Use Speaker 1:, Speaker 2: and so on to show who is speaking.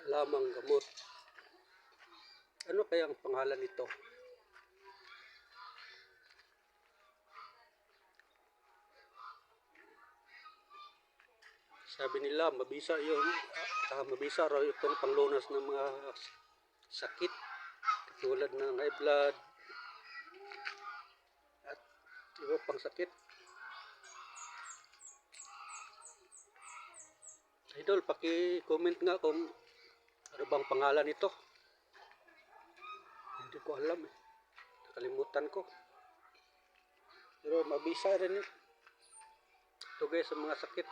Speaker 1: lamang gamot. Ano kaya ang pangalan nito? Sabi nila mabisa mabisa raw itong panglunas ng mga sakit tulad ng high blood at iba pang sakit. Idol, paki-comment nga kung ano bang pangalan nito. Hindi ko alam eh. Nakalimutan ko. Pero mabisa rin ito guys sa mga sakit.